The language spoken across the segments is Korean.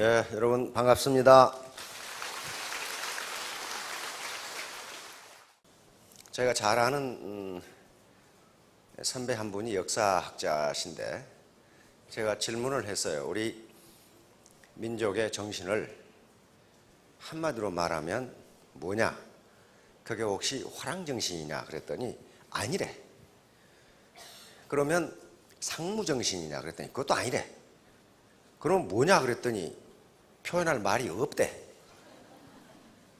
네, 여러분 반갑습니다. 제가 잘 아는 선배 한 분이 역사학자신데 제가 질문을 했어요. 우리 민족의 정신을 한마디로 말하면 뭐냐? 그게 혹시 화랑정신이냐? 그랬더니 아니래. 그러면 상무정신이냐? 그랬더니 그것도 아니래. 그럼 뭐냐? 그랬더니 표현할 말이 없대.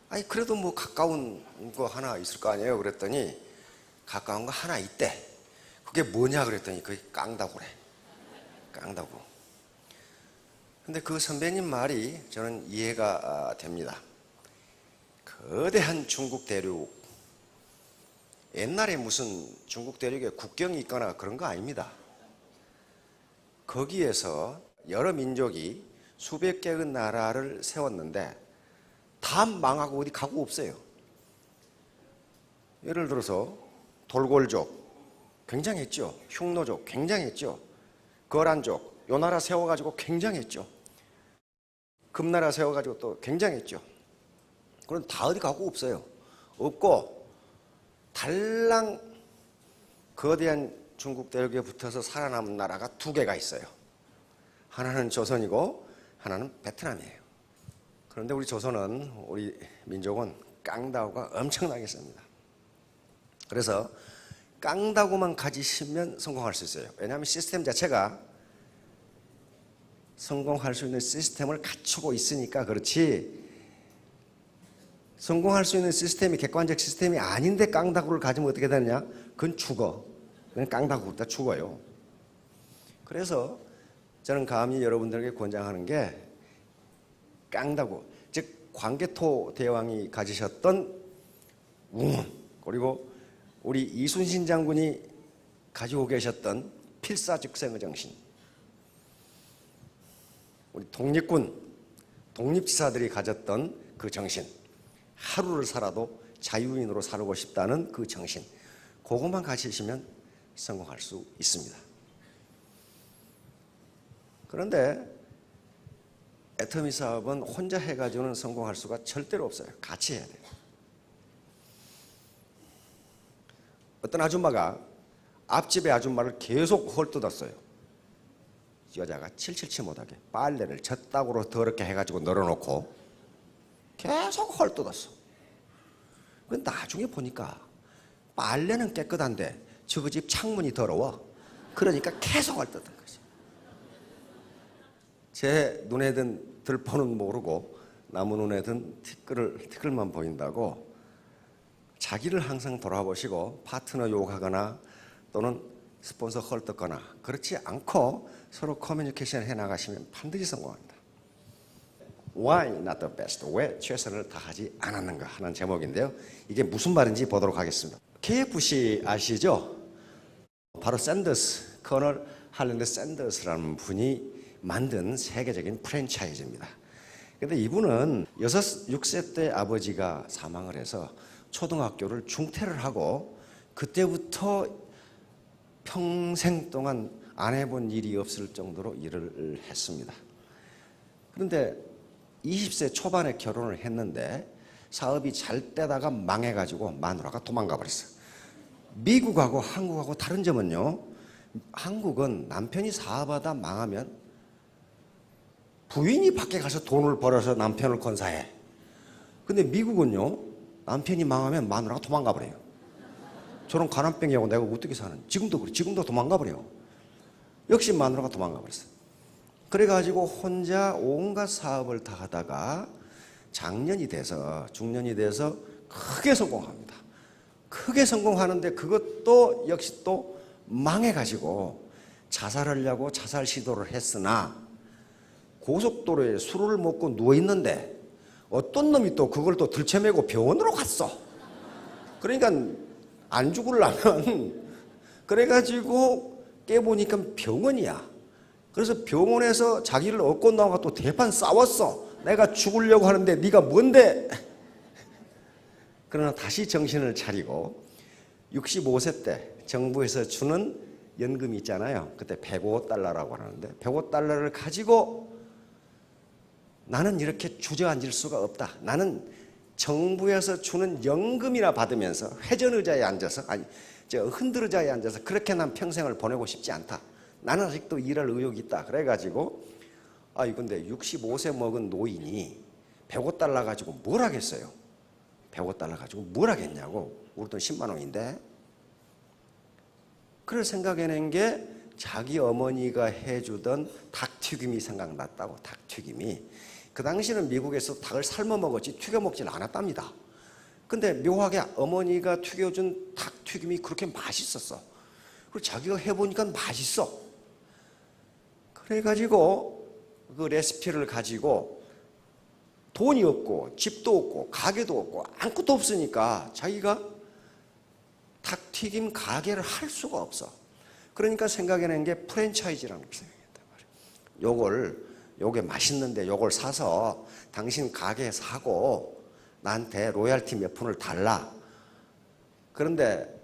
아니 그래도 뭐 가까운 거 하나 있을 거 아니에요? 그랬더니 가까운 거 하나 있대. 그게 뭐냐? 그랬더니 그게 깡다구래. 깡다구. 근데 그 선배님 말이 저는 이해가 됩니다. 거대한 중국 대륙, 옛날에 무슨 중국 대륙에 국경이 있거나 그런 거 아닙니다. 거기에서 여러 민족이 수백 개의 나라를 세웠는데 다 망하고 어디 가고 없어요. 예를 들어서 돌골족 굉장했죠. 흉노족 굉장했죠. 거란족 요 나라 세워가지고 굉장했죠. 금나라 세워가지고 또 굉장했죠. 그럼 다 어디 가고 없어요. 없고 달랑 거대한 중국 대륙에 붙어서 살아남은 나라가 두 개가 있어요. 하나는 조선이고 하나는 베트남이에요. 그런데 우리 조선은, 우리 민족은 깡다구가 엄청나게 씁니다. 그래서 깡다구만 가지시면 성공할 수 있어요. 왜냐하면 시스템 자체가 성공할 수 있는 시스템을 갖추고 있으니까 그렇지, 성공할 수 있는 시스템이 객관적 시스템이 아닌데 깡다구를 가지면 어떻게 되느냐? 그건 죽어. 그건 깡다구다 죽어요. 그래서 저는 감히 여러분들에게 권장하는 게 깡다구, 즉 광개토 대왕이 가지셨던 웅원, 그리고 우리 이순신 장군이 가지고 계셨던 필사즉생의 정신, 우리 독립군, 독립지사들이 가졌던 그 정신, 하루를 살아도 자유인으로 살고 싶다는 그 정신, 그것만 가지시면 성공할 수 있습니다. 그런데 애터미 사업은 혼자 해가지고는 성공할 수가 절대로 없어요. 같이 해야 돼요. 어떤 아줌마가 앞집의 아줌마를 계속 헐뜯었어요. 여자가 칠칠치 못하게 빨래를 젖다구로 더럽게 해가지고 널어놓고 계속 헐뜯었어. 나중에 보니까 빨래는 깨끗한데 저그 집 창문이 더러워. 그러니까 계속 헐뜯은 거지. 제 눈에 든 들보는 모르고 나무 눈에 든 티끌만 보인다고 자기를 항상 돌아보시고 파트너 욕하거나 또는 스폰서 헐뜯거나 그렇지 않고 서로 커뮤니케이션 해나가시면 반드시 성공합니다. Why not the best? 왜 최선을 다하지 않았는가 하는 제목인데요. 이게 무슨 말인지 보도록 하겠습니다. KFC 아시죠? 바로 샌더스, 커널 할랜드 샌더스라는 분이 만든 세계적인 프랜차이즈입니다. 그런데 이분은 6세 때 아버지가 사망을 해서 초등학교를 중퇴를 하고 그때부터 평생 동안 안 해본 일이 없을 정도로 일을 했습니다. 그런데 20세 초반에 결혼을 했는데 사업이 잘 되다가 망해가지고 마누라가 도망가 버렸어요. 미국하고 한국하고 다른 점은요, 한국은 남편이 사업하다 망하면 부인이 밖에 가서 돈을 벌어서 남편을 건사해. 근데 미국은요, 남편이 망하면 마누라가 도망가 버려요. 저런 가난병이하고 내가 어떻게 사는? 지금도 그래. 지금도 도망가 버려. 역시 마누라가 도망가 버렸어요. 그래가지고 혼자 온갖 사업을 다 하다가 장년이 돼서, 중년이 돼서 크게 성공합니다. 크게 성공하는데 그것도 역시 또 망해가지고 자살하려고 자살 시도를 했으나 고속도로에 술을 먹고 누워있는데 어떤 놈이 또 그걸 또 들쳐매고 병원으로 갔어. 그러니까 안 죽으려면 그래가지고 깨보니까 병원이야. 그래서 병원에서 자기를 얻고 나와가 또 대판 싸웠어. 내가 죽으려고 하는데 네가 뭔데? 그러나 다시 정신을 차리고 65세 때 정부에서 주는 연금이 있잖아요. 그때 $105라고 하는데 $105를 가지고 나는 이렇게 주저앉을 수가 없다. 나는 정부에서 주는 연금이나 받으면서 회전의자에 앉아서, 아니, 흔들의자에 앉아서 그렇게 난 평생을 보내고 싶지 않다. 나는 아직도 일할 의욕이 있다. 그래가지고, 근데 65세 먹은 노인이 105달러 가지고 뭘 하겠어요? 105달러 가지고 뭘 하겠냐고. 우리 돈 10만 원인데. 그걸 생각해낸 게 자기 어머니가 해주던 닭튀김이 생각났다고. 닭튀김이. 그 당시는 미국에서 닭을 삶아 먹었지 튀겨 먹질 않았답니다. 근데 묘하게 어머니가 튀겨준 닭튀김이 그렇게 맛있었어. 그리고 자기가 해보니까 맛있어. 그래가지고 그 레시피를 가지고 돈이 없고 집도 없고 가게도 없고 아무것도 없으니까 자기가 닭튀김 가게를 할 수가 없어. 그러니까 생각해낸 게 프랜차이즈라는 걸 생각했단 말이에요. 요게 맛있는데 요걸 사서 당신 가게에 사고 나한테 로얄티 몇 푼을 달라. 그런데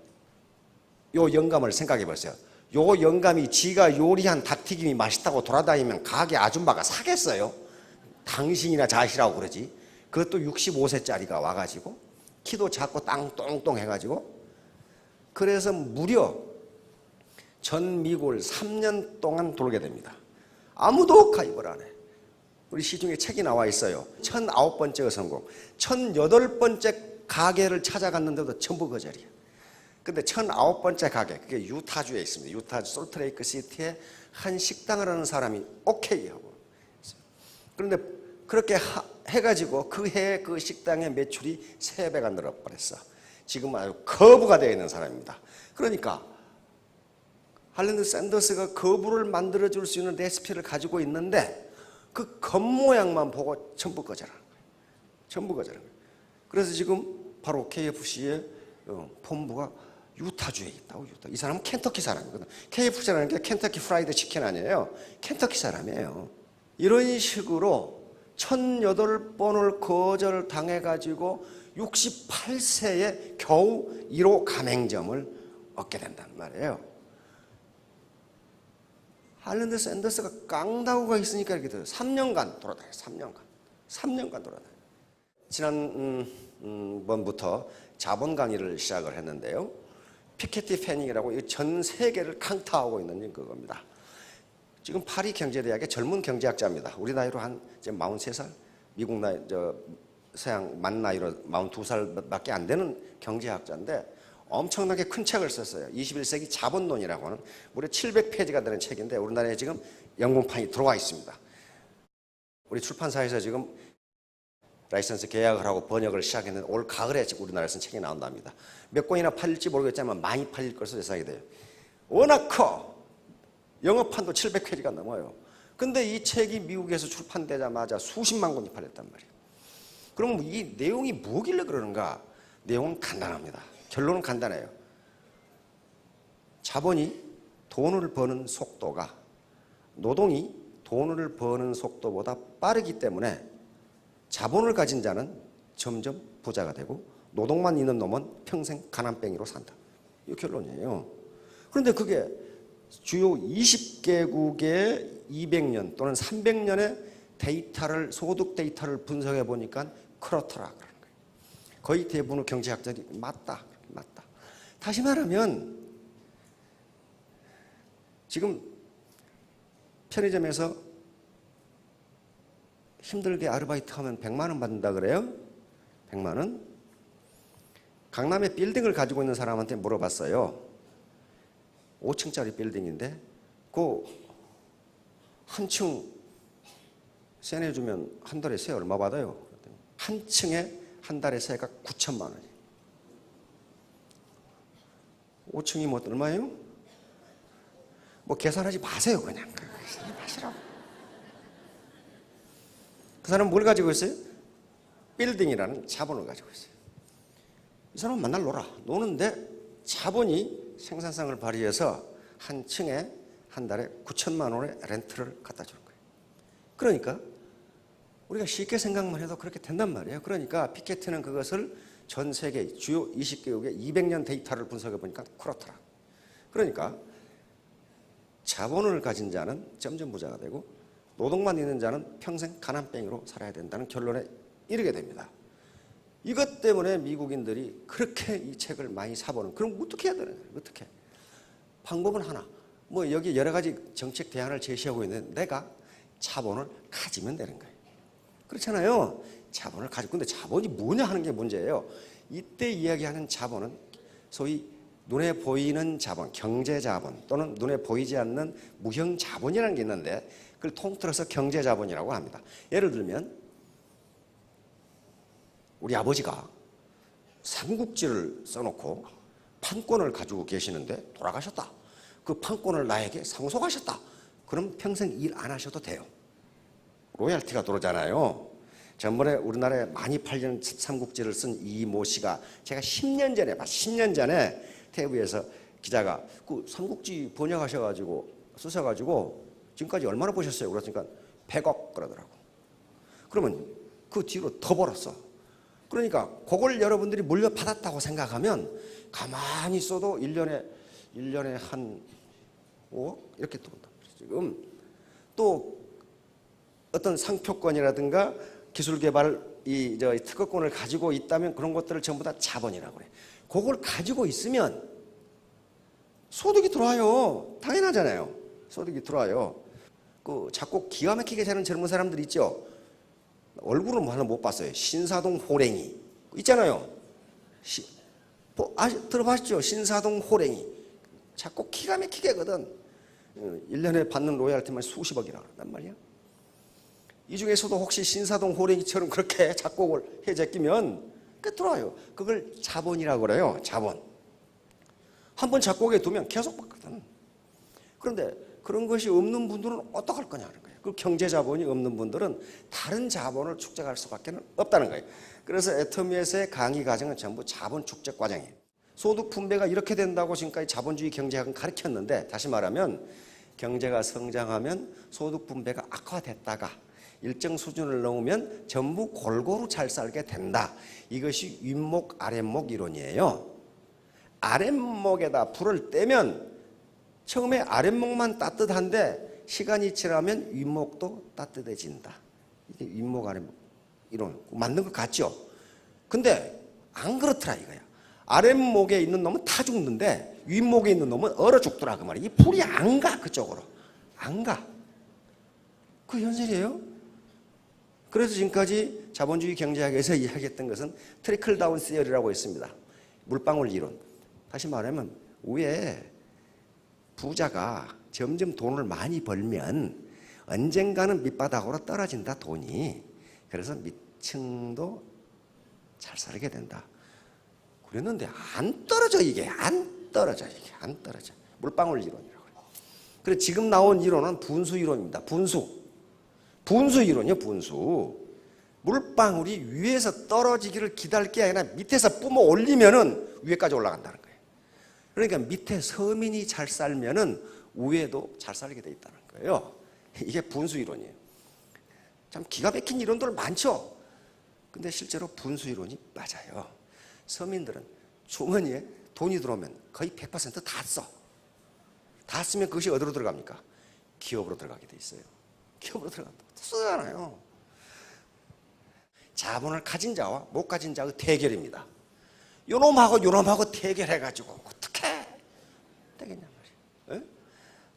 요 영감을 생각해 보세요. 요 영감이 지가 요리한 닭튀김이 맛있다고 돌아다니면 가게 아줌마가 사겠어요? 당신이나 자시라고 그러지. 그것도 65세짜리가 와가지고 키도 작고 땅 똥똥 해가지고. 그래서 무려 전 미국을 3년 동안 돌게 됩니다. 아무도 가입을 안 해. 우리 시중에 책이 나와 있어요. 1009번째의 성공. 1008번째 가게를 찾아갔는데도 전부 거절이야. 근데 1009번째 가게, 그게 유타주에 있습니다. 유타주 솔트레이크 시티에 한 식당을 하는 사람이 오케이 하고 있어요. 그런데 그렇게 해가지고 그 해에 그 식당의 매출이 3배가 늘어버렸어. 지금 아주 거부가 되어 있는 사람입니다. 그러니까 할랜드 샌더스가 거부를 만들어줄 수 있는 레시피를 가지고 있는데 그 겉모양만 보고 전부 거절하는 거예요. 전부 거절하는 거예요. 그래서 지금 바로 KFC의 본부가 유타주에 있다고. 유타. 이 사람은 켄터키 사람이거든. KFC라는 게 켄터키 프라이드 치킨 아니에요. 켄터키 사람이에요. 이런 식으로 1008번을 거절당해가지고 68세에 겨우 1호 가맹점을 얻게 된단 말이에요. 할랜드 샌더스가 깡다구가 있으니까 이렇게 돼요. 3년간 돌아다녀요. 3년간 돌아다녀요. 지난 번부터 자본 강의를 시작을 했는데요. 피케티 패닝이라고 전 세계를 강타하고 있는 그겁니다. 지금 파리 경제대학의 젊은 경제학자입니다. 우리 나이로 한 이제 43살, 미국 나이 서양 만 나이로 42살밖에 안 되는 경제학자인데 엄청나게 큰 책을 썼어요. 21세기 자본론이라고 하는 무려 700페이지가 되는 책인데 우리나라에 지금 영문판이 들어와 있습니다. 우리 출판사에서 지금 라이선스 계약을 하고 번역을 시작했는데 올 가을에 우리나라에서는 책이 나온답니다. 몇 권이나 팔릴지 모르겠지만 많이 팔릴 것으로 예상이 돼요. 워낙 커. 영어판도 700페이지가 넘어요. 근데 이 책이 미국에서 출판되자마자 수십만 권이 팔렸단 말이에요. 그럼 이 내용이 뭐길래 그러는가? 내용은 간단합니다. 결론은 간단해요. 자본이 돈을 버는 속도가 노동이 돈을 버는 속도보다 빠르기 때문에 자본을 가진 자는 점점 부자가 되고 노동만 있는 놈은 평생 가난뱅이로 산다. 이 결론이에요. 그런데 그게 주요 20개국의 200년 또는 300년의 데이터를 소득 데이터를 분석해 보니까 그렇더라 그러는 거예요. 거의 대부분의 경제학자들이 맞다. 다시 말하면 지금 편의점에서 힘들게 아르바이트하면 100만 원 받는다 그래요? 100만 원? 강남에 빌딩을 가지고 있는 사람한테 물어봤어요. 5층짜리 빌딩인데 그 한 층 세내주면 한 달에 세 얼마 받아요? 한 층에 한 달에 세가 9천만 원이에요. 5층이 뭐 얼마예요? 뭐 계산하지 마세요. 그냥 하시라고. 그 사람은 뭘 가지고 있어요? 빌딩이라는 자본을 가지고 있어요. 이 사람은 만날 노는데 자본이 생산성을 발휘해서 한 층에 한 달에 9천만 원의 렌트를 갖다 주는 거예요. 그러니까 우리가 쉽게 생각만 해도 그렇게 된단 말이에요. 그러니까 피케티는 그것을 전 세계 주요 20개국의 200년 데이터를 분석해 보니까 그렇더라. 그러니까 자본을 가진 자는 점점 부자가 되고 노동만 있는 자는 평생 가난뱅이로 살아야 된다는 결론에 이르게 됩니다. 이것 때문에 미국인들이 그렇게 이 책을 많이 사보는, 그럼 어떻게 해야 되는 거예요? 어떻게? 방법은 하나. 뭐 여기 여러 가지 정책 대안을 제시하고 있는데 내가 자본을 가지면 되는 거예요. 그렇잖아요. 자본을 가지고. 근데 자본이 뭐냐 하는 게 문제예요. 이때 이야기하는 자본은 소위 눈에 보이는 자본, 경제 자본 또는 눈에 보이지 않는 무형 자본이라는 게 있는데 그걸 통틀어서 경제 자본이라고 합니다. 예를 들면 우리 아버지가 삼국지를 써놓고 판권을 가지고 계시는데 돌아가셨다. 그 판권을 나에게 상속하셨다. 그럼 평생 일 안 하셔도 돼요. 로얄티가 들어오잖아요. 전번에 우리나라에 많이 팔리는 삼국지를 쓴 이모 씨가 제가 10년 전에 TV에서 기자가 그 삼국지 번역하셔가지고 쓰셔가지고 지금까지 얼마나 보셨어요? 그러니까 100억 그러더라고. 그러면 그 뒤로 더 벌었어. 그러니까 그걸 여러분들이 물려받았다고 생각하면 가만히 있어도 1년에 한 5억 이렇게 들어온다. 지금 또 어떤 상표권이라든가 기술 개발 특허권을 가지고 있다면 그런 것들을 전부 다 자본이라고 그래. 그걸 가지고 있으면 소득이 들어와요. 당연하잖아요. 소득이 들어와요. 그 작곡 기가 막히게 사는 젊은 사람들 있죠. 얼굴은 하나 못 봤어요. 신사동 호랭이 있잖아요. 들어봤죠? 신사동 호랭이 작곡 기가 막히게거든. 1년에 받는 로얄티만 수십억이라 그런단 말이야. 이 중에서도 혹시 신사동 호랭이처럼 그렇게 작곡을 해 제끼면 꽤 들어와요. 그걸 자본이라고 그래요. 자본. 한번 작곡해 두면 계속 받거든. 그런데 그런 것이 없는 분들은 어떡할 거냐 하는 거예요. 그 경제 자본이 없는 분들은 다른 자본을 축적할 수밖에 없다는 거예요. 그래서 애터미에서의 강의 과정은 전부 자본 축적 과정이에요. 소득 분배가 이렇게 된다고 지금까지 자본주의 경제학은 가르쳤는데, 다시 말하면 경제가 성장하면 소득 분배가 악화됐다가 일정 수준을 넘으면 전부 골고루 잘 살게 된다. 이것이 윗목 아랫목 이론이에요. 아랫목에다 불을 떼면 처음에 아랫목만 따뜻한데 시간이 지나면 윗목도 따뜻해진다. 이게 윗목 아랫목 이론 맞는 것 같죠? 근데 안 그렇더라 이거야. 아랫목에 있는 놈은 타 죽는데 윗목에 있는 놈은 얼어 죽더라 그 말이야. 이 불이 안 가 그쪽으로. 안 가. 그 현실이에요. 그래서 지금까지 자본주의 경제학에서 이야기했던 것은 트리클 다운 시어리라고 있습니다. 물방울 이론. 다시 말하면 위에 부자가 점점 돈을 많이 벌면 언젠가는 밑바닥으로 떨어진다 돈이. 그래서 밑층도 잘 살게 된다. 그랬는데 안 떨어져 이게. 안 떨어져. 물방울 이론이라고 해요. 그래서 지금 나온 이론은 분수 이론입니다. 분수 이론이요. 분수. 물방울이 위에서 떨어지기를 기다릴 게 아니라 밑에서 뿜어 올리면은 위에까지 올라간다는 거예요. 그러니까 밑에 서민이 잘 살면은 위에도 잘 살게 돼 있다는 거예요. 이게 분수 이론이에요. 참 기가 막힌 이론들 많죠. 근데 실제로 분수 이론이 맞아요. 서민들은 주머니에 돈이 들어오면 거의 100%다 써. 다 쓰면 그것이 어디로 들어갑니까? 기업으로 들어가게 돼 있어요. 기업으로 들어간다. 쓰잖아요. 자본을 가진 자와 못 가진 자의 대결입니다. 요놈하고 대결해가지고 어떻게 되겠냐 말이에요. 에?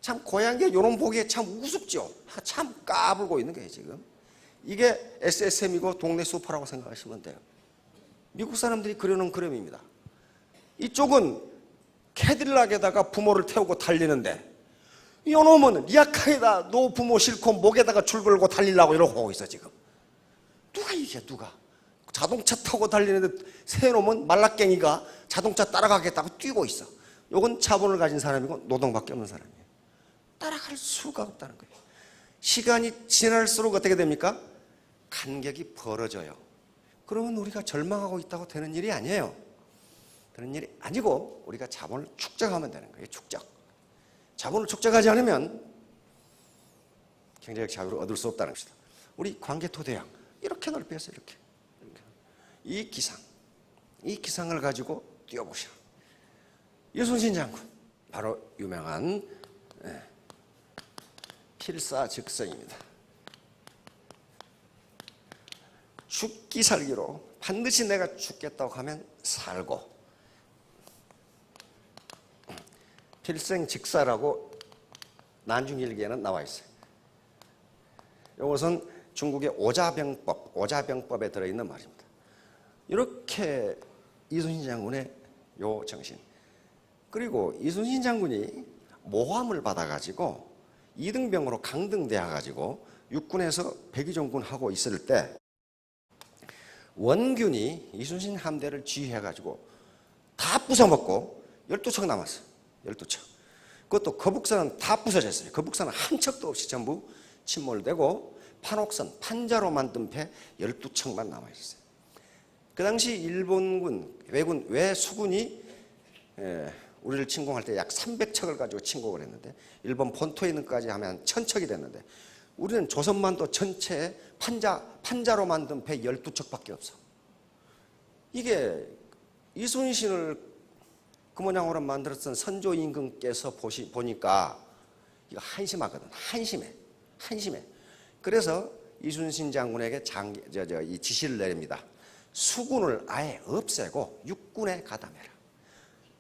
참 고양이가 요놈 보기에 참 우습죠. 참 까불고 있는 거예요 지금. 이게 SSM이고 동네 슈퍼라고 생각하시면 돼요. 미국 사람들이 그려놓은 그림입니다. 이쪽은 캐딜락에다가 부모를 태우고 달리는데 요놈은 리아카에다 노 부모 싣고 목에다가 줄 걸고 달리려고 이러고 오고 있어 지금. 누가 이게 누가? 자동차 타고 달리는데 새 놈은 말라깽이가 자동차 따라가겠다고 뛰고 있어. 요건 자본을 가진 사람이고 노동밖에 없는 사람이에요. 따라갈 수가 없다는 거예요. 시간이 지날수록 어떻게 됩니까? 간격이 벌어져요. 그러면 우리가 절망하고 있다고 되는 일이 아니에요. 되는 일이 아니고 우리가 자본을 축적하면 되는 거예요. 축적. 자본을 축적하지 않으면 경제적 자유를 얻을 수 없다는 것이다. 우리 광개토대왕 이렇게 넓혀서 이렇게. 이 기상을 가지고 뛰어보시라. 유순신 장군 바로 유명한 필사즉석입니다. 죽기 살기로 반드시 내가 죽겠다고 하면 살고, 필생직사라고 난중일기에는 나와 있어요. 이것은 중국의 오자병법에 들어있는 말입니다. 이렇게 이순신 장군의 요 정신. 그리고 이순신 장군이 모함을 받아가지고 이등병으로 강등되어가지고 육군에서 백의종군 하고 있을 때 원균이 이순신 함대를 지휘해가지고 다 부숴먹고 12척 남았어요. 12척. 그것도 거북선은 다 부서졌어요. 거북선은 한 척도 없이 전부 침몰되고 판옥선, 판자로 만든 배 12척만 남아있어요. 그 당시 일본군, 외수군이 우리를 침공할 때 약 300척을 가지고 침공을 했는데, 일본 본토에 있는까지 하면 한 1000척이 됐는데, 우리는 조선만도 전체에 판자로 만든 배 12척밖에 없어. 이게 이순신을 그 모양으로 만들었던 선조 임금께서 보니까 이거 한심하거든. 한심해. 그래서 이순신 장군에게 이 지시를 내립니다. 수군을 아예 없애고 육군에 가담해라.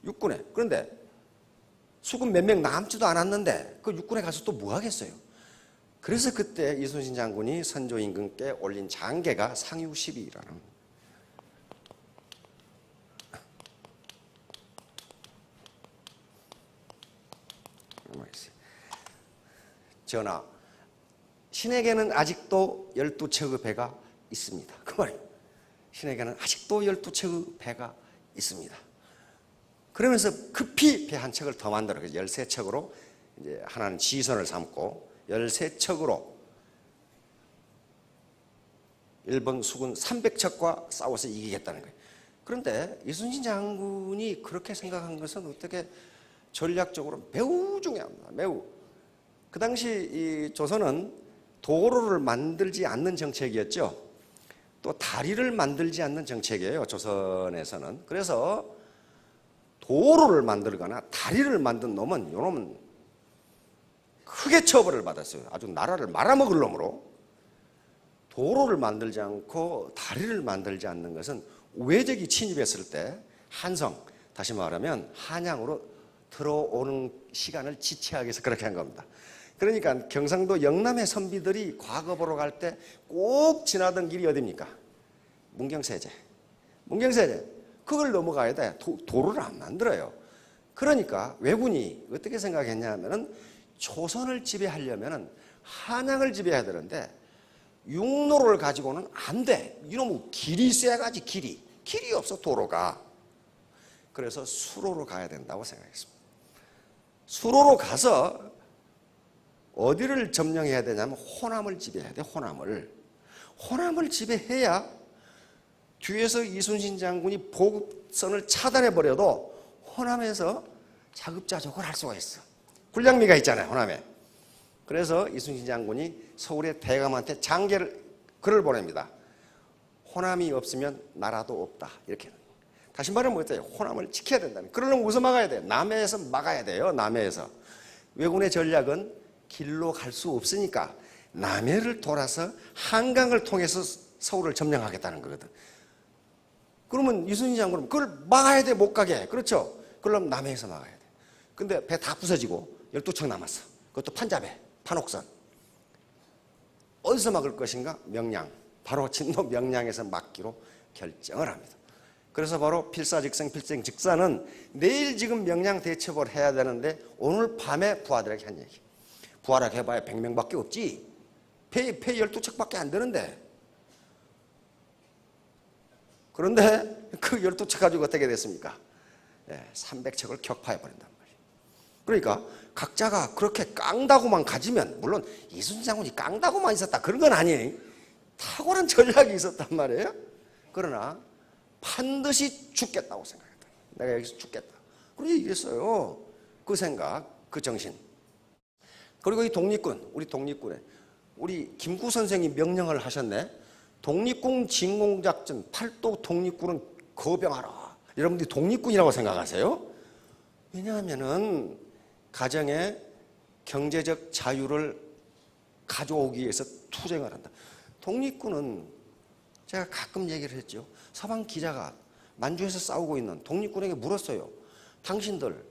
육군에. 그런데 수군 몇 명 남지도 않았는데 그 육군에 가서 또 뭐 하겠어요? 그래서 그때 이순신 장군이 선조 임금께 올린 장계가 상유 12라는. 전하, 신에게는 아직도 12척의 배가 있습니다. 그 말이에요. 신에게는 아직도 12척의 배가 있습니다. 그러면서 급히 배 한 척을 더 만들어. 13척으로 이제 하나는 지선을 삼고 13척으로 일본 수군 300척과 싸워서 이기겠다는 거예요. 그런데 이순신 장군이 그렇게 생각한 것은 어떻게 전략적으로 매우 중요합니다. 매우. 그 당시 이 조선은 도로를 만들지 않는 정책이었죠. 또 다리를 만들지 않는 정책이에요. 조선에서는. 그래서 도로를 만들거나 다리를 만든 놈은 요놈은 크게 처벌을 받았어요. 아주 나라를 말아먹을 놈으로. 도로를 만들지 않고 다리를 만들지 않는 것은 외적이 침입했을 때 한성, 다시 말하면 한양으로 들어오는 시간을 지체하기 위해서 그렇게 한 겁니다. 그러니까 경상도 영남의 선비들이 과거 보러 갈 때 꼭 지나던 길이 어디입니까? 문경세제. 그걸 넘어가야 돼. 도로를 안 만들어요. 그러니까 왜군이 어떻게 생각했냐면은 조선을 지배하려면은 한양을 지배해야 되는데 육로를 가지고는 안 돼. 이놈의 길이 세가지 길이 없어 도로가. 그래서 수로로 가야 된다고 생각했습니다. 수로로 가서 어디를 점령해야 되냐면 호남을 지배해야 돼. 호남을 지배해야 뒤에서 이순신 장군이 보급선을 차단해버려도 호남에서 자급자족을 할 수가 있어. 군량미가 있잖아요, 호남에. 그래서 이순신 장군이 서울의 대감한테 글을 보냅니다. 호남이 없으면 나라도 없다. 이렇게. 다시 말하면 뭐예요? 호남을 지켜야 된다는. 그러려면 무슨 막아야 돼? 남해에서 막아야 돼요. 남해에서. 왜군의 전략은 길로 갈 수 없으니까 남해를 돌아서 한강을 통해서 서울을 점령하겠다는 거거든. 그러면 이순신 장군은 그걸 막아야 돼. 못 가게. 그렇죠? 그러려면 남해에서 막아야 돼. 근데 배 다 부서지고 12척 남았어. 그것도 판자배, 판옥선. 어디서 막을 것인가? 명량. 바로 진도 명량에서 막기로 결정을 합니다. 그래서 바로 필사직생은 내일 지금 명량 대첩을 해야 되는데 오늘 밤에 부하들에게 한 얘기. 부하라 해봐야 100명밖에 없지. 배 12척밖에 안 되는데. 그런데 그 12척 가지고 어떻게 됐습니까? 300척을 격파해버린단 말이에요. 그러니까 각자가 그렇게 깡다구만 가지면, 물론 이순신 장군이 깡다구만 있었다 그런 건 아니에요. 탁월한 전략이 있었단 말이에요. 그러나 반드시 죽겠다고 생각했다. 내가 여기서 죽겠다. 그렇게 얘기했어요. 그 생각, 그 정신. 그리고 이 독립군, 우리 김구 선생이 명령을 하셨네. 독립군 진공작전, 팔도 독립군은 거병하라. 여러분들이 독립군이라고 생각하세요? 왜냐하면은 가정의 경제적 자유를 가져오기 위해서 투쟁을 한다. 독립군은 제가 가끔 얘기를 했죠. 서방 기자가 만주에서 싸우고 있는 독립군에게 물었어요. 당신들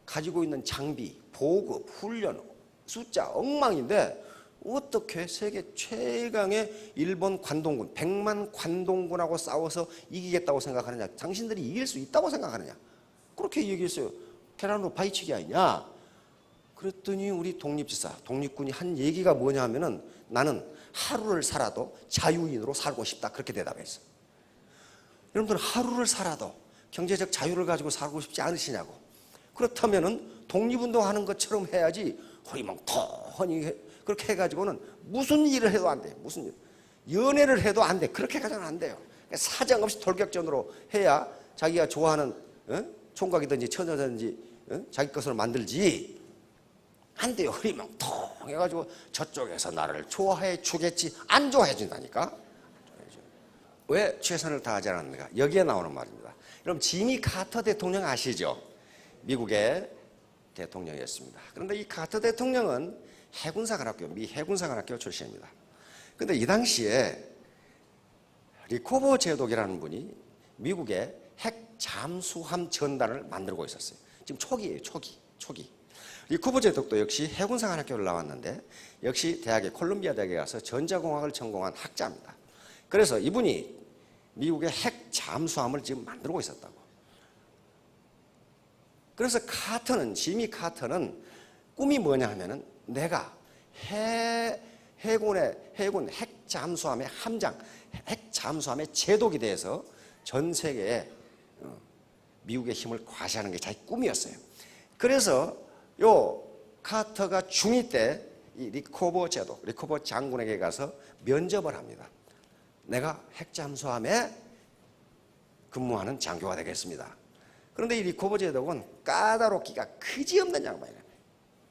가지고 있는 장비, 보급, 훈련, 숫자 엉망인데 어떻게 세계 최강의 일본 관동군, 100만 관동군하고 싸워서 이기겠다고 생각하느냐? 당신들이 이길 수 있다고 생각하느냐? 그렇게 얘기했어요. 테라노 파이치기 아니냐? 그랬더니 우리 독립지사, 독립군이 한 얘기가 뭐냐 하면은 나는 하루를 살아도 자유인으로 살고 싶다. 그렇게 대답했어요. 여러분들 하루를 살아도 경제적 자유를 가지고 살고 싶지 않으시냐고. 그렇다면은 독립운동하는 것처럼 해야지 허리멍텅하니 그렇게 해가지고는 무슨 일을 해도 안 돼요. 무슨 일. 연애를 해도 안 돼. 그렇게 해가지고는 안 돼요. 사정없이 돌격전으로 해야 자기가 좋아하는 총각이든지 처녀든지 자기 것으로 만들지. 안 돼요. 흐리멍텅 해가지고 저쪽에서 나를 좋아해 주겠지. 안 좋아해 준다니까. 왜 최선을 다하지 않았는가? 여기에 나오는 말입니다. 여러분 지미 카터 대통령 아시죠? 미국의 대통령이었습니다. 그런데 이 카터 대통령은 해군사관학교, 미 해군사관학교 출신입니다. 그런데 이 당시에 리코버 제독이라는 분이 미국의 핵 잠수함 전단을 만들고 있었어요. 지금 초기예요. 초기. 리코버 제독도 역시 해군사관학교를 나왔는데 역시 대학에 콜롬비아 대학에 가서 전자공학을 전공한 학자입니다. 그래서 이분이 미국의 핵 잠수함을 지금 만들고 있었다고. 그래서 지미 카터는 꿈이 뭐냐 하면은 내가 해군 핵 잠수함의 함장, 핵 잠수함의 제독이 돼서 전 세계에 미국의 힘을 과시하는 게 자기 꿈이었어요. 그래서 요 카터가 중2 때 이 리코버 제독, 리코버 장군에게 가서 면접을 합니다. 내가 핵 잠수함에 근무하는 장교가 되겠습니다. 그런데 이 리코버 제독은 까다롭기가 그지없는 양반이에요.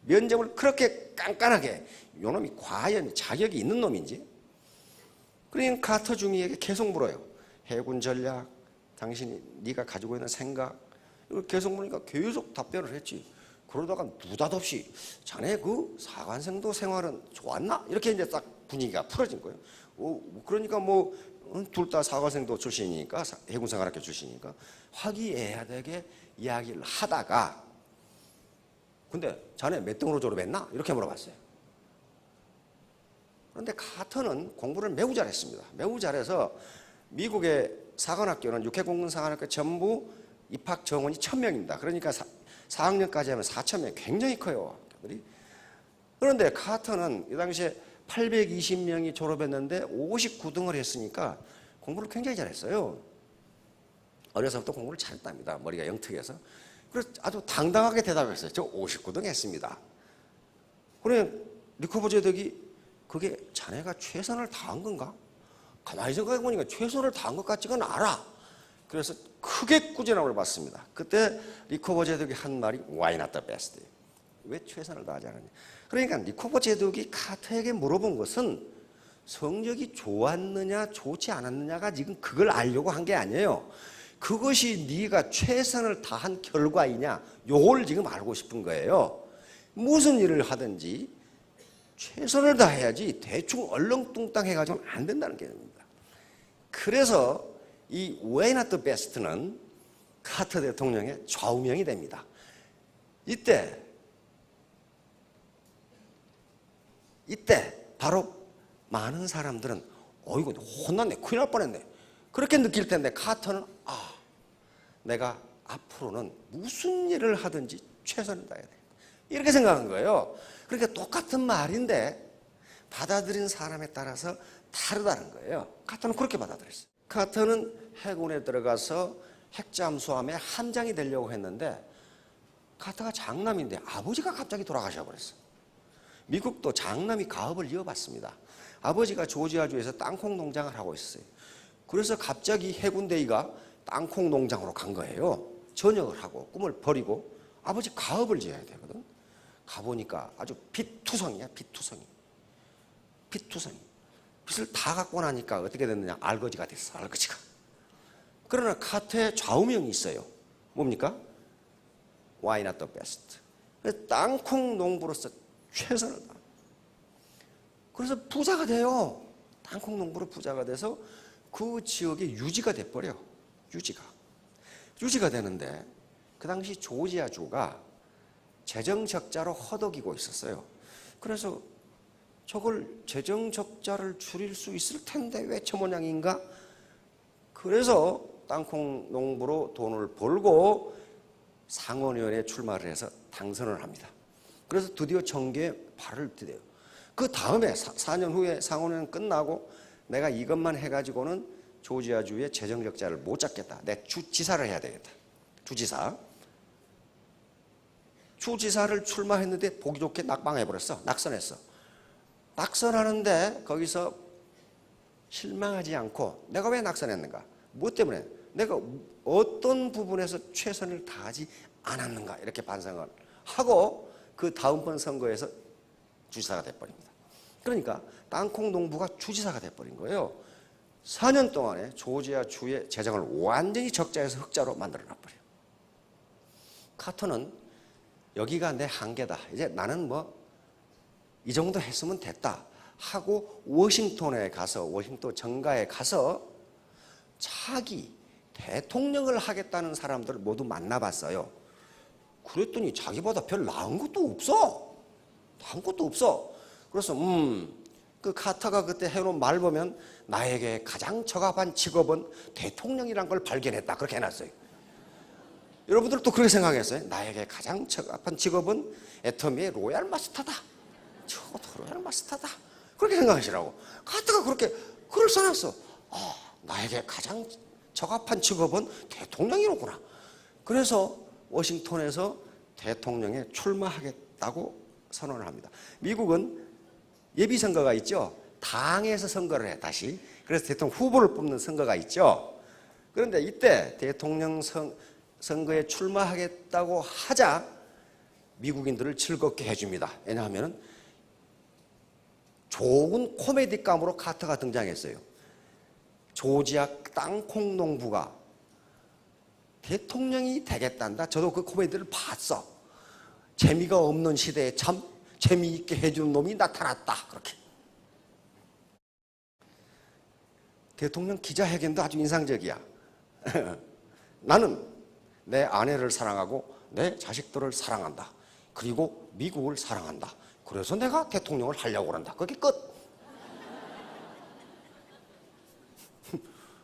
면접을 그렇게 깐깐하게 요놈이 과연 자격이 있는 놈인지. 그러니까 카터 중위에게 계속 물어요. 해군 전략, 당신이 네가 가지고 있는 생각 이걸 계속 물으니까 계속 답변을 했지. 그러다가 느닷없이 자네 그 사관생도 생활은 좋았나? 이렇게 이제 딱 분위기가 풀어진 거예요. 그러니까 둘 다 사관생도 출신이니까 해군사관학교 출신이니까 화기애애하게 이야기를 하다가 근데 자네 몇 등으로 졸업했나? 이렇게 물어봤어요. 그런데 카터는 공부를 매우 잘했습니다. 매우 잘해서 미국의 사관학교는 육해공군사관학교 전부 입학 정원이 1000명입니다. 그러니까 4학년까지 하면 4000명, 굉장히 커요. 학교들이. 그런데 카터는 이 당시에 820명이 졸업했는데 59등을 했으니까 공부를 굉장히 잘했어요. 어려서부터 공부를 잘했답니다. 머리가 영특해서. 그래서 아주 당당하게 대답했어요. 저 59등 했습니다. 그래 리코버 제독이 그게 자네가 최선을 다한 건가? 가만히 생각해 보니까 최선을 다한 것 같지가 않아. 그래서 크게 꾸짖음을 받습니다. 그때 리코버 제독이 한 말이 Why not the best? 왜 최선을 다하지 않았냐? 그러니까 리코버 제독이 카터에게 물어본 것은 성적이 좋았느냐 좋지 않았느냐가 지금 그걸 알려고 한 게 아니에요. 그것이 네가 최선을 다한 결과이냐 요걸 지금 알고 싶은 거예요. 무슨 일을 하든지 최선을 다해야지 대충 얼렁뚱땅 해가지고는 안 된다는 개념입니다. 그래서 이 Why not the best는 카터 대통령의 좌우명이 됩니다. 이때 바로 많은 사람들은 어이구 혼났네, 큰일 날 뻔했네 그렇게 느낄 텐데 카터는 내가 앞으로는 무슨 일을 하든지 최선을 다해야 돼 이렇게 생각한 거예요. 그러니까 똑같은 말인데 받아들인 사람에 따라서 다르다는 거예요. 카터는 그렇게 받아들였어요. 카터는 해군에 들어가서 핵잠수함의 함장이 되려고 했는데 카터가 장남인데 아버지가 갑자기 돌아가셔 버렸어요. 미국도 장남이 가업을 이어받습니다. 아버지가 조지아주에서 땅콩 농장을 하고 있었어요. 그래서 갑자기 해군대위가 땅콩 농장으로 간 거예요. 전역을 하고 꿈을 버리고 아버지 가업을 지어야 되거든. 가보니까 아주 빚투성이야. 빚투성이. 빚을 다 갖고 나니까 어떻게 됐느냐. 알거지가 됐어. 알거지가. 그러나 카터의 좌우명이 있어요. 뭡니까? Why not the best? 땅콩 농부로서 최선을 다. 그래서 부자가 돼요. 땅콩 농부로 부자가 돼서 그 지역이 유지가 돼버려. 유지가 되는데 그 당시 조지아주가 재정 적자로 허덕이고 있었어요. 그래서 저걸 재정 적자를 줄일 수 있을 텐데 왜 저 모양인가? 그래서 땅콩 농부로 돈을 벌고 상원의원에 출마를 해서 당선을 합니다. 그래서 드디어 정계에 발을 디뎌요. 그 다음에 4년 후에 상원의원 끝나고 내가 이것만 해가지고는 조지아주의 재정 적자를 못 잡겠다. 내 주지사를 해야 되겠다. 주지사를 출마했는데 보기 좋게 낙방해버렸어. 낙선했어. 낙선하는데 거기서 실망하지 않고 내가 왜 낙선했는가? 무엇 때문에? 내가 어떤 부분에서 최선을 다하지 않았는가? 이렇게 반성을 하고 그 다음번 선거에서 주지사가 돼버립니다. 그러니까 땅콩 농부가 주지사가 돼버린 거예요. 4년 동안에 조지아주의 재정을 완전히 적자에서 흑자로 만들어놔버려요. 카터는 여기가 내 한계다. 이제 나는 이 정도 했으면 됐다 하고 워싱턴 정가에 가서 자기 대통령을 하겠다는 사람들을 모두 만나봤어요. 그랬더니 자기보다 별 나은 것도 없어. 그래서 그 카터가 그때 해놓은 말 보면 나에게 가장 적합한 직업은 대통령이란 걸 발견했다. 그렇게 해놨어요. 여러분들 또 그렇게 생각했어요? 나에게 가장 적합한 직업은 애터미의 로얄 마스터다. 저도 로얄 마스터다. 그렇게 생각하시라고. 카터가 그렇게 글을 써놨어. 나에게 가장 적합한 직업은 대통령이로구나. 그래서 워싱턴에서 대통령에 출마하겠다고 선언을 합니다. 미국은 예비선거가 있죠. 당에서 선거를 해 다시. 그래서 대통령 후보를 뽑는 선거가 있죠. 그런데 이때 대통령 선거에 출마하겠다고 하자 미국인들을 즐겁게 해줍니다. 왜냐하면 좋은 코미디감으로 카터가 등장했어요. 조지아 땅콩 농부가 대통령이 되겠단다. 저도 그 코미디를 봤어. 재미가 없는 시대에 참 재미있게 해주는 놈이 나타났다. 그렇게. 대통령 기자회견도 아주 인상적이야. 나는 내 아내를 사랑하고 내 자식들을 사랑한다. 그리고 미국을 사랑한다. 그래서 내가 대통령을 하려고 한다. 그게 끝.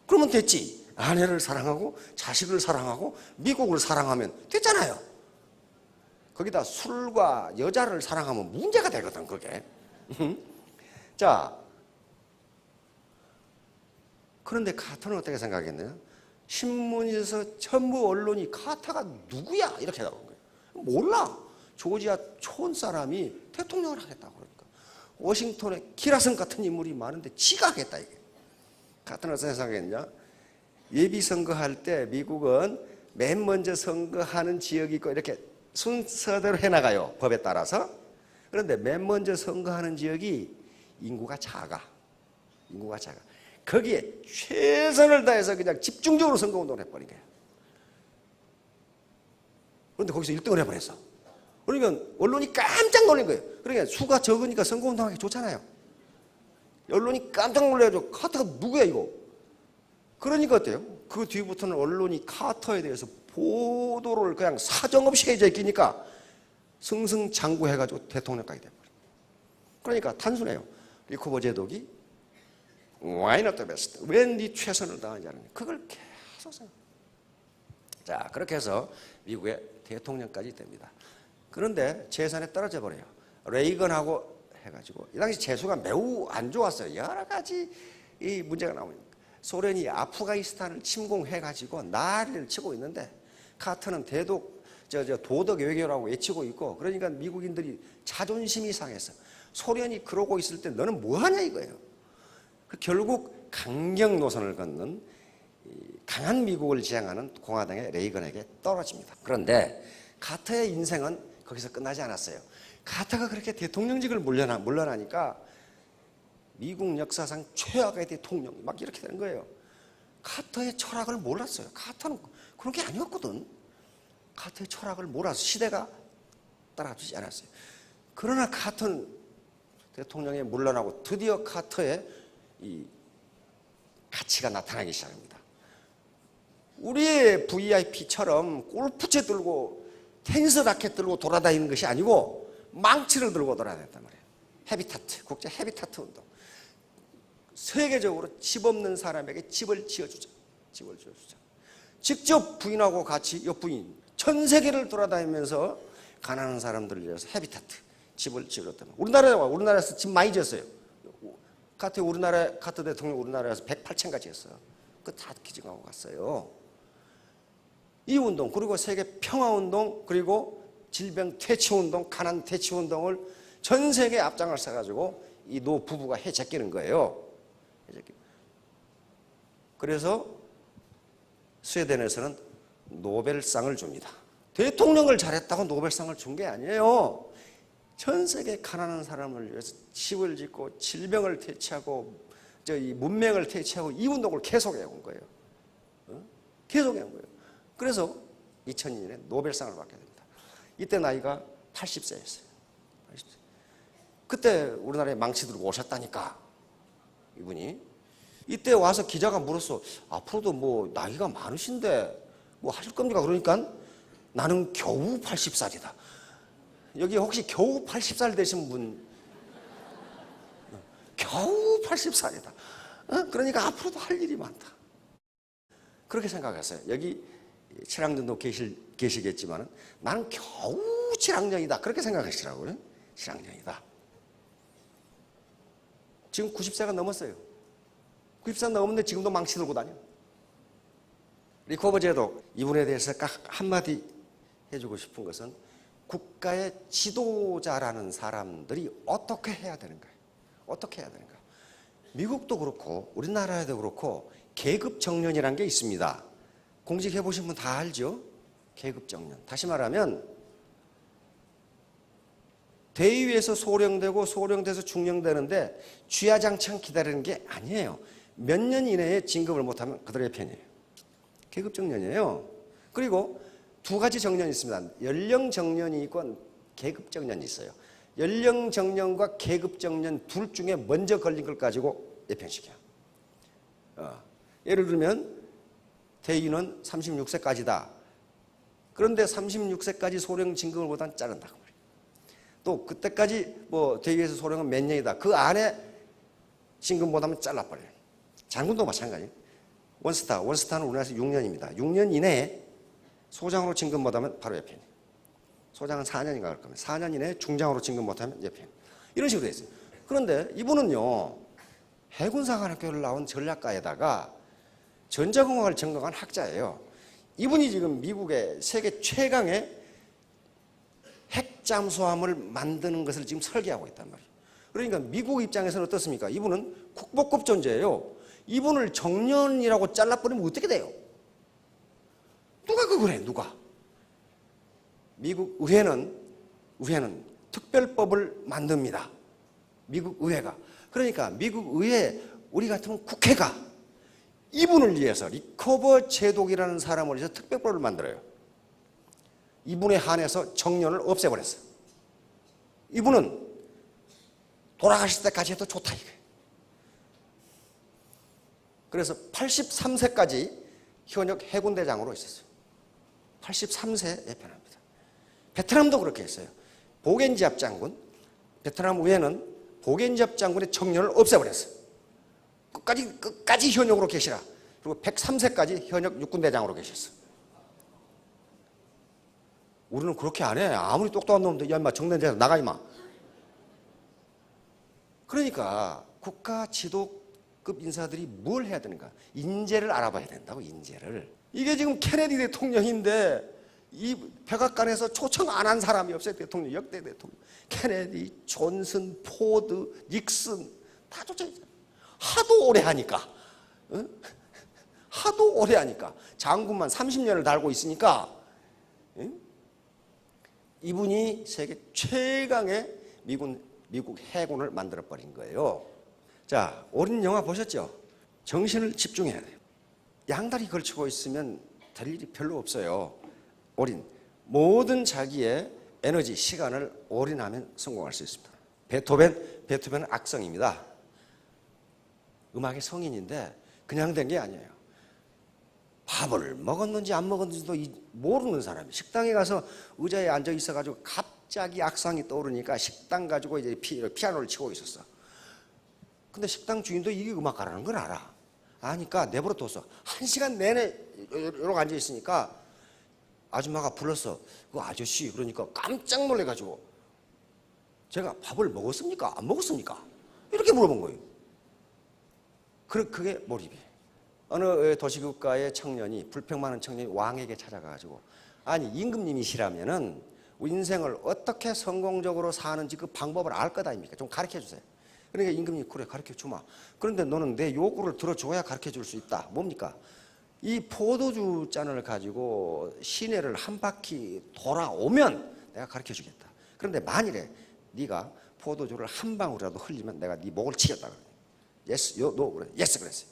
그러면 됐지. 아내를 사랑하고 자식을 사랑하고 미국을 사랑하면 됐잖아요. 거기다 술과 여자를 사랑하면 문제가 되거든, 그게. 자, 그런데 카터는 어떻게 생각했나요? 신문에서 전부 언론이 카터가 누구야? 이렇게 나온 거예요. 몰라. 조지아 촌 사람이 대통령을 하겠다고 그러니까. 워싱턴에 기라성 같은 인물이 많은데 지가 하겠다, 이게. 카터는 어떻게 생각했냐? 예비선거할 때 미국은 맨 먼저 선거하는 지역이 있고 이렇게 순서대로 해나가요. 법에 따라서. 그런데 맨 먼저 선거하는 지역이 인구가 작아. 거기에 최선을 다해서 그냥 집중적으로 선거운동을 해버린 거예요. 그런데 거기서 1등을 해버렸어. 그러니까 언론이 깜짝 놀란 거예요. 그러니까 수가 적으니까 선거운동하기 좋잖아요. 언론이 깜짝 놀라가지고 카터가 누구야 이거. 그러니까 어때요? 그 뒤부터는 언론이 카터에 대해서 보도를 그냥 사정없이 해져 있으니까 승승장구해가지고 대통령까지 돼버려요. 그러니까 단순해요. 리코버 제독이 Why not the best? 왜 네 최선을 다하지 않느냐. 그걸 계속 생각해요. 자, 그렇게 해서 미국의 대통령까지 됩니다. 그런데 재선에 떨어져 버려요. 레이건하고 해가지고 이 당시 재수가 매우 안 좋았어요. 여러 가지 이 문제가 나오니까. 소련이 아프가니스탄을 침공해가지고 난리를 치고 있는데 카터는 도덕 외교라고 외치고 있고 그러니까 미국인들이 자존심이 상해서 소련이 그러고 있을 때 너는 뭐하냐 이거예요. 결국 강경 노선을 걷는 강한 미국을 지향하는 공화당의 레이건에게 떨어집니다. 그런데 카터의 인생은 거기서 끝나지 않았어요. 카터가 그렇게 대통령직을 물러나니까 미국 역사상 최악의 대통령이 막 이렇게 되는 거예요. 카터의 철학을 몰랐어요. 카터는 그런 게 아니었거든. 카터의 철학을 몰라서 시대가 따라주지 않았어요. 그러나 카터는 대통령에 물러나고 드디어 카터의 이 가치가 나타나기 시작합니다. 우리의 VIP처럼 골프채 들고 테니스 라켓 들고 돌아다니는 것이 아니고 망치를 들고 돌아다녔단 말이에요. 헤비타트, 국제 헤비타트 운동. 세계적으로 집 없는 사람에게 집을 지어주자. 집을 지어주자. 직접 부인하고 같이 부인 전 세계를 돌아다니면서 가난한 사람들을 위해서 헤비타트 집을 지어줬단 말이에요. 우리나라에서 집 많이 지었어요. 우리나라 카트 대통령 우리나라에서 108채인가 지었어요. 그거 다 기증하고 갔어요. 이 운동, 그리고 세계 평화운동, 그리고 질병 퇴치운동, 가난 퇴치운동을 전 세계에 앞장을 서가지고 이 노 부부가 해제끼는 거예요. 그래서 스웨덴에서는 노벨상을 줍니다. 대통령을 잘했다고 노벨상을 준 게 아니에요. 전 세계 가난한 사람을 위해서 집을 짓고 질병을 퇴치하고 이 문명을 퇴치하고 이 운동을 계속해 온 거예요. 계속해 온 거예요. 그래서 2002년에 노벨상을 받게 됩니다. 이때 나이가 80세였어요. 80세. 그때 우리나라에 망치 들고 오셨다니까 이분이. 이때 와서 기자가 물었어. 앞으로도 뭐 나이가 많으신데 뭐 하실 겁니까? 그러니까 나는 겨우 80살이다. 여기 혹시 겨우 80살 되신 분? 겨우 80살이다. 그러니까 앞으로도 할 일이 많다. 그렇게 생각했어요. 여기 7학년도 계시겠지만 나는 겨우 7학년이다. 그렇게 생각하시라고요. 7학년이다. 지금 90세가 넘었어요. 90세 넘었는데 지금도 망치 들고 다녀. 리코버제도 이분에 대해서 딱 한마디 해주고 싶은 것은 국가의 지도자라는 사람들이 어떻게 해야 되는가요? 어떻게 해야 되는가? 미국도 그렇고 우리나라에도 그렇고 계급정년이라는 게 있습니다. 공직해 보신 분 다 알죠? 계급정년. 다시 말하면 대위에서 소령되고 소령돼서 중령되는데 주야장창 기다리는 게 아니에요. 몇 년 이내에 진급을 못하면 그들의 편이에요. 계급정년이에요. 그리고 두 가지 정년이 있습니다. 연령정년이 있고 계급정년이 있어요. 연령정년과 계급정년 둘 중에 먼저 걸린 걸 가지고 예편시켜요. 예를 들면 대위는 36세까지다. 그런데 36세까지 소령 진급을 못하면 자른다고 말이에요. 또 그때까지 뭐 대위에서 소령은 몇 년이다. 그 안에 진급 못하면 잘라버려요. 장군도 마찬가지예요. 원스타는 우리나라에서 6년입니다. 6년 이내에 소장으로 진급 못하면 바로 예편이에요. 소장은 4년인가 그럴 겁니다. 4년 이내에 중장으로 진급 못하면 예편. 이런 식으로 되어 있어요. 그런데 이분은요, 해군사관학교를 나온 전략가에다가 전자공학을 전공한 학자예요. 이분이 지금 미국의 세계 최강의 핵잠수함을 만드는 것을 지금 설계하고 있단 말이에요. 그러니까 미국 입장에서는 어떻습니까? 이분은 국보급 존재예요. 이분을 정년이라고 잘라버리면 어떻게 돼요? 누가 그걸 해? 누가? 미국 의회는 특별법을 만듭니다. 미국 의회가. 그러니까 미국 의회, 우리 같으면 국회가 이분을 위해서 리커버 제독이라는 사람을 위해서 특별법을 만들어요. 이분에 한해서 정년을 없애버렸어요. 이분은 돌아가실 때까지 해도 좋다 이거예요. 그래서 83세까지 현역 해군대장으로 있었어요. 83세 예편합니다. 베트남도 그렇게 했어요. 보겐지압 장군, 베트남 의회는 보겐지압 장군의 정년을 없애버렸어요. 끝까지 현역으로 계시라. 그리고 103세까지 현역 육군대장으로 계셨어요. 우리는 그렇게 안 해. 아무리 똑똑한 놈도 야 인마 정년제에서 나가 임마. 그러니까 국가 지도급 인사들이 뭘 해야 되는가? 인재를 알아봐야 된다고. 인재를. 이게 지금 케네디 대통령인데 이 백악관에서 초청 안 한 사람이 없어요. 대통령, 역대 대통령. 케네디, 존슨, 포드, 닉슨 다 초청했잖아요. 하도 오래 하니까. 응? 하도 오래 하니까. 장군만 30년을 달고 있으니까. 응? 이분이 세계 최강의 미국 해군을 만들어버린 거예요. 자, 올인 영화 보셨죠? 정신을 집중해야 돼요. 양다리 걸치고 있으면 될 일이 별로 없어요. 올인. 모든 자기의 에너지, 시간을 올인하면 성공할 수 있습니다. 베토벤은 악성입니다. 음악의 성인인데 그냥 된 게 아니에요. 밥을 먹었는지 안 먹었는지도 모르는 사람이 식당에 가서 의자에 앉아 있어가지고 갑자기 악상이 떠오르니까 식당 가지고 이제 피아노를 치고 있었어. 근데 식당 주인도 이게 음악가라는 걸 알아. 아니까 내버려 뒀어. 1시간 내내 이러고 앉아 있으니까 아줌마가 불렀어. 그 아저씨, 그러니까 깜짝 놀래가지고 제가 밥을 먹었습니까? 안 먹었습니까? 이렇게 물어본 거예요. 그게 몰입이에요. 어느 도시국가의 청년이, 불평 많은 청년이 왕에게 찾아가가지고, 아니 임금님이시라면은 인생을 어떻게 성공적으로 사는지 그 방법을 알 것 아닙니까? 좀 가르쳐 주세요. 그러니까 임금님이 그래, 가르쳐 주마. 그런데 너는 내 요구를 들어줘야 가르쳐 줄 수 있다. 뭡니까? 이 포도주 잔을 가지고 시내를 한 바퀴 돌아오면 내가 가르쳐 주겠다. 그런데 만일에 네가 포도주를 한 방울이라도 흘리면 내가 네 목을 치겠다. 예스, 노, 그래. 예스 그랬어요.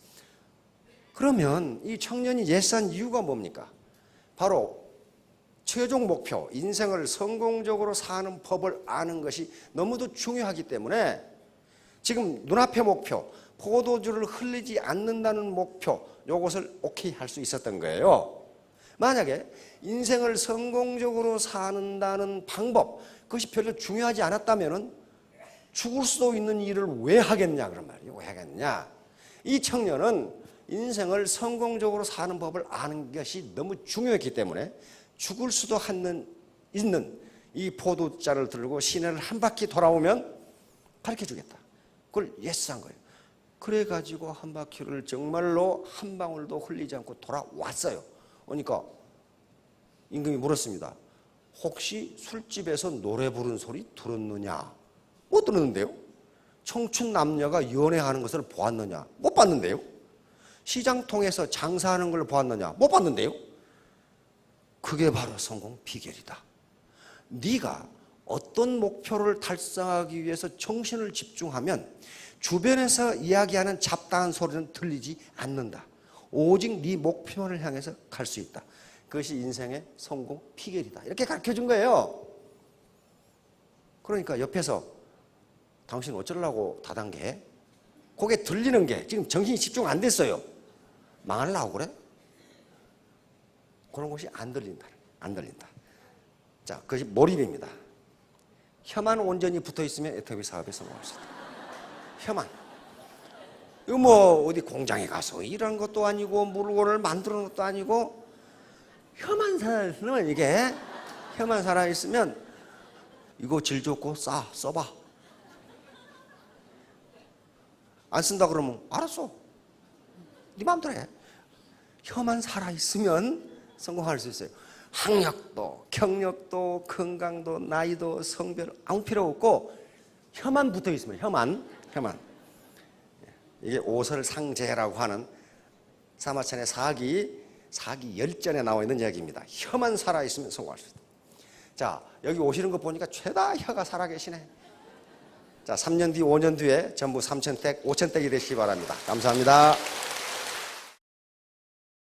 그러면 이 청년이 예스한 이유가 뭡니까? 바로 최종 목표, 인생을 성공적으로 사는 법을 아는 것이 너무도 중요하기 때문에 지금 눈앞의 목표, 포도주를 흘리지 않는다는 목표, 이것을 오케이 할 수 있었던 거예요. 만약에 인생을 성공적으로 사는다는 방법, 그것이 별로 중요하지 않았다면 죽을 수도 있는 일을 왜 하겠냐 그런 말이에요. 왜 하겠냐? 이 청년은 인생을 성공적으로 사는 법을 아는 것이 너무 중요했기 때문에 죽을 수도 있는 이 포도잔을 들고 시내를 한 바퀴 돌아오면 가르쳐 주겠다. 그걸 예스한 거예요. 그래가지고 한 바퀴를 정말로 한 방울도 흘리지 않고 돌아왔어요. 그러니까 임금이 물었습니다. 혹시 술집에서 노래 부른 소리 들었느냐? 못 들었는데요. 청춘 남녀가 연애하는 것을 보았느냐? 못 봤는데요. 시장통에서 장사하는 걸 보았느냐? 못 봤는데요. 그게 바로 성공 비결이다. 네가 어떤 목표를 달성하기 위해서 정신을 집중하면 주변에서 이야기하는 잡다한 소리는 들리지 않는다. 오직 네 목표를 향해서 갈 수 있다. 그것이 인생의 성공 비결이다. 이렇게 가르쳐 준 거예요. 그러니까 옆에서 당신 어쩌려고 다단계? 그게 들리는 게 지금 정신이 집중 안 됐어요. 망하려고 그래? 그런 것이 안 들린다. 안 들린다. 자, 그것이 몰입입니다. 혀만 온전히 붙어 있으면 애터미 사업에 성공할 수 있다. 혀만. 이거 뭐 어디 공장에 가서 일하는 것도 아니고 물건을 만드는 것도 아니고 혀만 살아있으면 이게 혀만 살아있으면 이거 질 좋고 써봐. 안 쓴다 그러면 알았어. 네 마음대로 해. 혀만 살아있으면 성공할 수 있어요. 학력도, 경력도, 건강도, 나이도, 성별 아무 필요 없고 혀만 붙어 있으면 혀만. 이게 오설상제라고 하는 사마천의 사기 열전에 나와 있는 이야기입니다. 혀만 살아있으면 성공할 수 있다. 자, 여기 오시는 거 보니까 죄다 혀가 살아계시네. 자, 3년 뒤, 5년 뒤에 전부 3,000댁, 5,000댁이 되시기 바랍니다. 감사합니다.